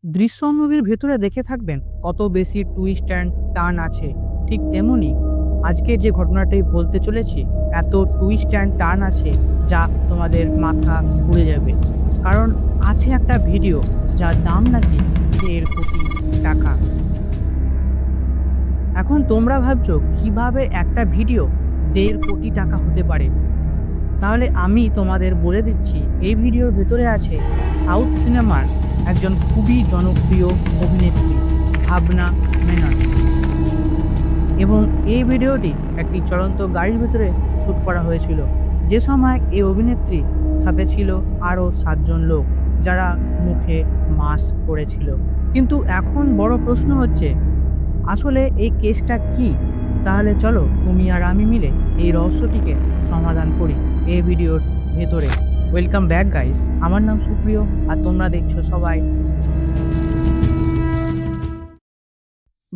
দৃশ্যম মুভির ভেতরে দেখে থাকবেন কত বেশি টুইস্ট অ্যান্ড টার্ন আছে, ঠিক তেমনি আজকে যে ঘটনাটি বলতে চলেছি এত টুইস্ট অ্যান্ড টার্ন আছে যা তোমাদের মাথা ঘুরে যাবে। কারণ আছে একটা ভিডিও যার দাম নাকি 1.5 কোটি টাকা। এখন তোমরা ভাবছো কিভাবে একটা ভিডিও 1.5 কোটি টাকা হতে পারে। তাহলে আমি তোমাদের বলে দিচ্ছি, এই ভিডিওর ভেতরে আছে সাউথ সিনেমার একজন খুবই জনপ্রিয় অভিনেত্রী ভাবনা মেনন, এবং এই ভিডিওটি একটি চলন্ত গাড়ির ভেতরে শ্যুট করা হয়েছিল। যে সময় এই অভিনেত্রী সাথে ছিল আরও 7জন লোক যারা মুখে মাস্ক পরেছিল। কিন্তু এখন বড় প্রশ্ন হচ্ছে, আসলে এই কেসটা কি? তাহলে চলো তুমি আর আমি মিলে এই রহস্যটিকে সমাধান করি এই ভিডিওর ভেতরে। ওয়েলকাম ব্যাক গাইস, আমার নাম সুপ্রিয় আর তোমরা দেখছো সবাই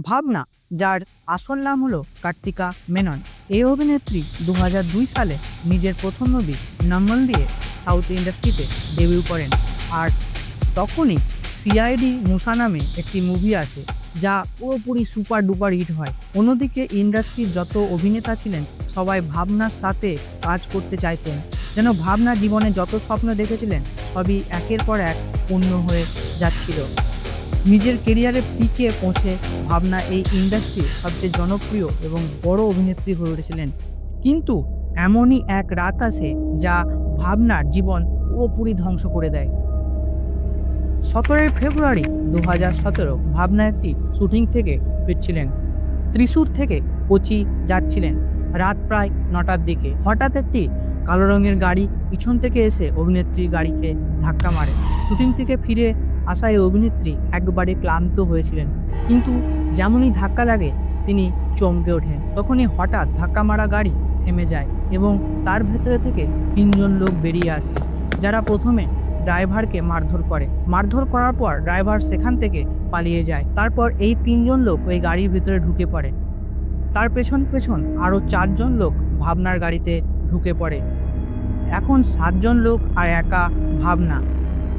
ভাবনা, যার আসল নাম হলো কার্তিকা মেনন। এই অভিনেত্রী 2002 সালে নিজের প্রথম মুভি নম্বল দিয়ে সাউথ ইন্ডাস্ট্রিতে ডেবিউ করেন। আর তখনই সিআইডি মুসা নামে একটি মুভি আসে যা পুরোপুরি সুপার ডুপার হিট হয়। অন্যদিকে ইন্ডাস্ট্রির যত অভিনেতা ছিলেন সবাই ভাবনার সাথে কাজ করতে চাইতেন, যেন ভাবনা জীবনে যত স্বপ্ন দেখেছিলেন সবই একের পর এক পূর্ণ হয়ে যাচ্ছিল। নিজের কেরিয়ারে পিকে পৌঁছে ভাবনা এই ইন্ডাস্ট্রির সবচেয়ে জনপ্রিয় এবং বড় অভিনেত্রী হয়ে উঠেছিলেন। কিন্তু এমনই এক রাত আসে যা ভাবনার জীবন পুরোপুরি ধ্বংস করে দেয়। 17 ফেব্রুয়ারি 2017 ভাবনা একটি শুটিং থেকে ফিরছিলেন। ত্রিশূর থেকে কোচি যাচ্ছিলেন। রাত প্রায় 9টার দিকে হঠাৎ একটি কালো রঙের গাড়ি পিছন থেকে এসে অভিনেত্রীর গাড়িকে ধাক্কা মারে। শুটিং থেকে ফিরে আসা এই অভিনেত্রী একবারে ক্লান্ত হয়েছিলেন, কিন্তু যেমনই ধাক্কা লাগে তিনি চমকে ওঠেন। তখনই হঠাৎ ধাক্কা মারা গাড়ি থেমে যায় এবং তার ভেতরে থেকে 3জন লোক বেরিয়ে আসে, যারা প্রথমে ড্রাইভারকে মারধর করে। মারধর করার পর ড্রাইভার সেখান থেকে পালিয়ে যায়। তারপর এই 3জন লোক ওই গাড়ির ভিতরে ঢুকে পড়ে। তার পেছন পেছন আরও 4জন লোক ভাবনার গাড়িতে ঢুকে পড়ে। এখন 7জন লোক আর একা ভাবনা।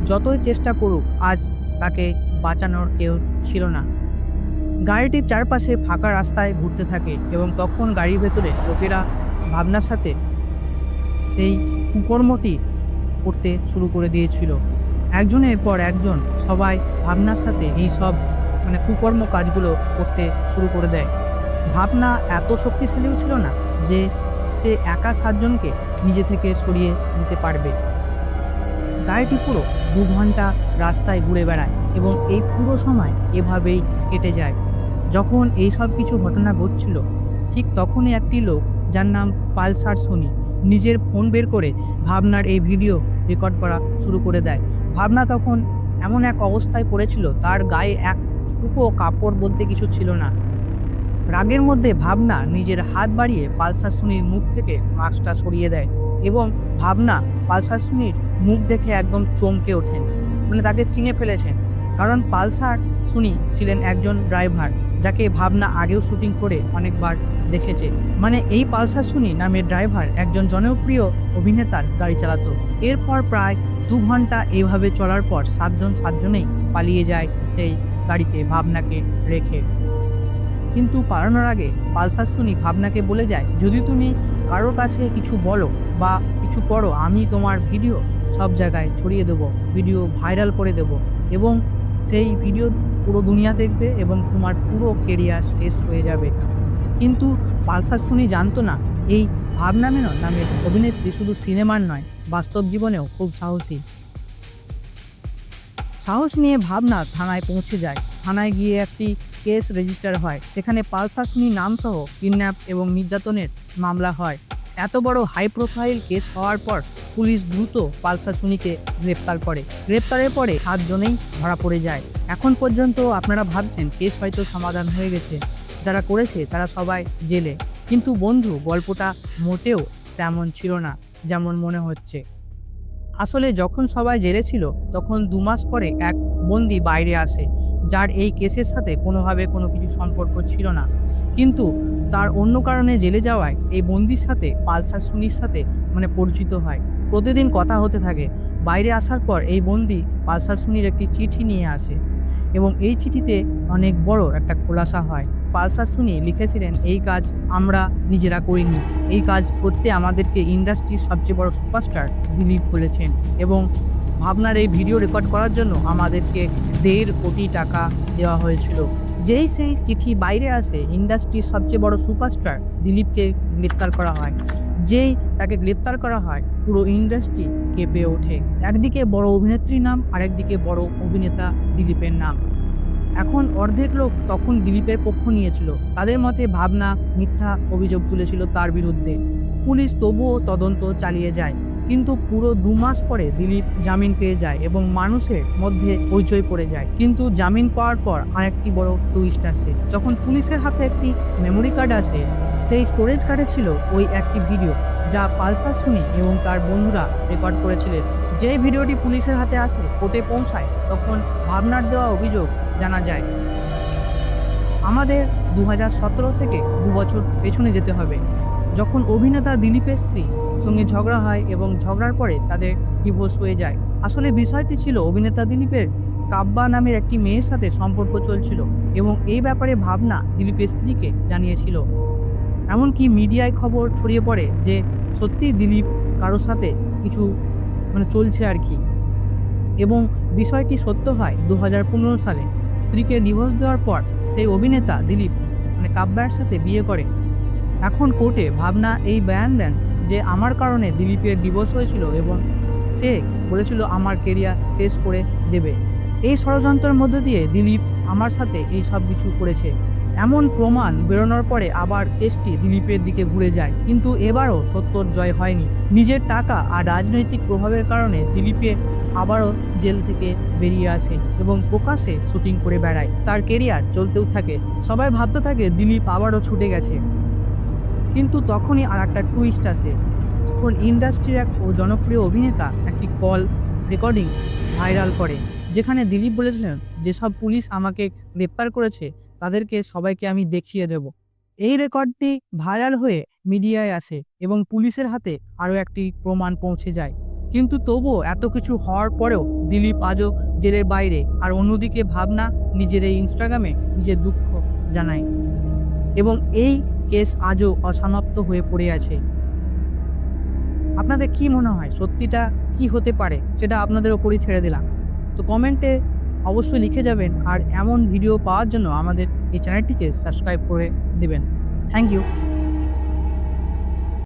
যতই চেষ্টা করুক আজ তাকে বাঁচানোর কেউ ছিল না। গাড়িটির চারপাশে ফাঁকা রাস্তায় ঘুরতে থাকে এবং তখন গাড়ির ভেতরে লোকেরা ভাবনার সাথে সেই কুকর্মটি করতে শুরু করে দিয়েছিল। একজনের পর একজন সবাই ভাবনার সাথে এই সব কুকর্ম কাজগুলো করতে শুরু করে দেয়। ভাবনা এত শক্তিশালীও ছিল না যে সে একা 7জনকে নিজে থেকে সরিয়ে নিতে পারবে। গাড়িটি পুরো 2 ঘন্টা রাস্তায় ঘুরে বেড়ায় এবং এই পুরো সময় এভাবেই কেটে যায়। যখন এই সব কিছু ঘটনা ঘটছিল ঠিক তখনই একটি লোক যার নাম পালসার সোনি নিজের ফোন বের করে ভাবনার এই ভিডিও রেকর্ড করা শুরু করে দেয়। ভাবনা তখন এমন এক অবস্থায় পড়েছিল, তার গায়ে একটুকু কাপড় বলতে কিছু ছিল না। রাগের মধ্যে ভাবনা নিজের হাত বাড়িয়ে পালসার সোনির মুখ থেকে মাস্কটা সরিয়ে দেয় এবং ভাবনা পালসার সোনির মুখ দেখে একদম চমকে ওঠেন, তাকে চিনে ফেলেছেন। কারণ পালসার সোনি ছিলেন একজন ড্রাইভার যাকে ভাবনা আগেও শুটিং করে অনেকবার দেখেছে। এই পালসার সোনি নামের ড্রাইভার একজন জনপ্রিয় অভিনেতার গাড়ি চালাতো। এরপর প্রায় 2 ঘন্টা এইভাবে চলার পর 7জনেই পালিয়ে যায় সেই গাড়িতে ভাবনাকে রেখে। কিন্তু পালানোর আগে পালসার সোনি ভাবনাকে বলে যায়, যদি তুমি কারোর কাছে কিছু বলো বা কিছু করো আমি তোমার ভিডিও সব জায়গায় ছড়িয়ে দেবো, ভিডিও ভাইরাল করে দেব এবং সেই ভিডিও পুরো দুনিয়া দেখবে এবং তোমার পুরো কেরিয়ার শেষ হয়ে যাবে। কিন্তু পালসার সোনি জানতো না এই ভাবনা মেনন নামের অভিনেত্রী শুধু সিনেমার নয়, বাস্তব জীবনেও খুব সাহসী। সাহস নিয়ে ভাবনা থানায় পৌঁছে যায়। থানায় গিয়ে একটি কেস রেজিস্টার হয়। সেখানে পালসার সোনি নামসহ কিডন্যাপ এবং নির্যাতনের মামলা হয়। এত বড় হাই প্রোফাইল কেস হওয়ার পর পুলিশ দ্রুত পালসার সোনিকে গ্রেপ্তার করে। গ্রেপ্তারের পরে 7জনেই ধরা পড়ে যায়। এখন পর্যন্ত আপনারা ভাবছেন কেস হয়তো সমাধান হয়ে গেছে, যারা করেছে তারা সবাই জেলে। কিন্তু বন্ধু, গল্পটা মোটেও তেমন ছিল না যেমন মনে হচ্ছে। আসলে যখন সবাই জেলে ছিল তখন 2 মাস পরে এক বন্দি বাইরে আসে, যার এই কেসের সাথে কোনোভাবে কোনো কিছু সম্পর্ক ছিল না। কিন্তু তার অন্য কারণে জেলে যাওয়ায় এই বন্দির সাথে পালসার সোনির সাথে পরিচিত হয়। প্রতিদিন কথা হতে থাকে। বাইরে আসার পর এই বন্দি পালসার সোনির একটি চিঠি নিয়ে আসে। এবং এই চিঠিতে অনেক বড় একটা খোলাসা হয়। পালসার সুনি লিখেছিলেন, এই কাজ আমরা নিজেরা করিনি, এই কাজ করতে আমাদেরকে ইন্ডাস্ট্রির সবচেয়ে বড় সুপারস্টার দিলীপ বলেছেন, এবং ভাবনার এই ভিডিও রেকর্ড করার জন্য আমাদেরকে 1.5 কোটি টাকা দেওয়া হয়েছিল। যেই সেই চিঠি বাইরে আসে, ইন্ডাস্ট্রির সবচেয়ে বড় সুপারস্টার দিলীপকে গ্রেপ্তার করা হয়। যেই তাকে গ্রেপ্তার করা হয়, পুরো ইন্ডাস্ট্রি কেঁপে ওঠে। একদিকে বড় অভিনেত্রীর নাম, আরেকদিকে বড় অভিনেতা দিলীপের নাম। এখন অর্ধেক লোক তখন দিলীপের পক্ষ নিয়েছিল। তাদের মতে ভাবনা মিথ্যা অভিযোগ তুলেছিল তার বিরুদ্ধে। পুলিশ তবুও তদন্ত চালিয়ে যায়, কিন্তু পুরো 2 মাস পরে দিলীপ জামিন পেয়ে যায় এবং মানুষের মধ্যে হইচই পড়ে যায়। কিন্তু জামিন পাওয়ার পর আরেকটি বড় টুইস্ট আসে। যখন পুলিশের হাতে একটি মেমোরি কার্ড আসে, সেই স্টোরেজ কার্ডে ছিল ওই একটি ভিডিও যা পালসার সুনি এবং তার বন্ধুরা রেকর্ড করেছিলেন। যেই ভিডিওটি পুলিশের হাতে আসে, কোর্টে পৌঁছায়, তখন ভাবনার দেওয়া অভিযোগ জানা যায়। আমাদের 2017 থেকে 2 বছর পেছনে যেতে হবে, যখন অভিনেতা দিলীপের স্ত্রী সঙ্গে ঝগড়া হয় এবং ঝগড়ার পরে তাদের ডিভোর্স হয়ে যায়। আসলে বিষয়টি ছিল, অভিনেতা দিলীপের কাব্যা নামের একটি মেয়ের সাথে সম্পর্ক চলছিল এবং এই ব্যাপারে ভাবনা দিলীপের স্ত্রীকে জানিয়েছিল। এমনকি মিডিয়ায় খবর ছড়িয়ে পড়ে যে সত্যি দিলীপ কারোর সাথে কিছু চলছে আর কি। এবং বিষয়টি সত্য হয় 2015 সালে। স্ত্রীকে ডিভোর্স দেওয়ার পর সেই অভিনেতা দিলীপ কাব্যার সাথে বিয়ে করে। এখন কোর্টে ভাবনা এই বয়ান দেন যে আমার কারণে দিলীপের ডিভোর্স হয়েছিল এবং সে বলেছিল আমার কেরিয়ার শেষ করে দেবে। এই ষড়যন্ত্রের মধ্যে দিয়ে দিলীপ আমার সাথে এই সব কিছু করেছে। এমন প্রমাণ বেরোনোর পরে আবার কেসটি দিলীপের দিকে ঘুরে যায়, কিন্তু এবারও সত্যর জয় হয়নি। নিজের টাকা আর রাজনৈতিক প্রভাবের কারণে দিলীপের আবারও জেল থেকে বেরিয়ে আসে এবং প্রকাশ্যে শুটিং করে বেড়ায়। তার কেরিয়ার চলতেও থাকে। সবাই ভাবতে থাকে দিলীপ আবারও ছুটে গেছে। কিন্তু তখনই আর একটা টুইস্ট আসে। তখন ইন্ডাস্ট্রির এক জনপ্রিয় অভিনেতা একটি কল রেকর্ডিং ভাইরাল করে, যেখানে দিলীপ বলেছিলেন, যেসব পুলিশ আমাকে গ্রেপ্তার করেছে তাদেরকে সবাইকে আমি দেখিয়ে দেব। এই রেকর্ডটি ভাইরাল হয়ে মিডিয়ায় আসে এবং পুলিশের হাতে আরও একটি প্রমাণ পৌঁছে যায়। কিন্তু তবুও এত কিছু হওয়ার পরেও দিলীপ আজও জেলের বাইরে, আর অন্যদিকে ভাবনা নিজের এই ইনস্টাগ্রামে নিজের দুঃখ জানায় এবং এই কেস আজও অসমাপ্ত হয়ে পড়ে আছে। আপনাদের কি মনে হয় সত্যিটা কি হতে পারে, সেটা আপনাদের ওপরই ছেড়ে দিলাম। তো কমেন্টে অবশ্যই লিখে যাবেন, আর এমন ভিডিও পাওয়ার জন্য আমাদের এই চ্যানেলটিকে সাবস্ক্রাইব করে দেবেন। Thank you.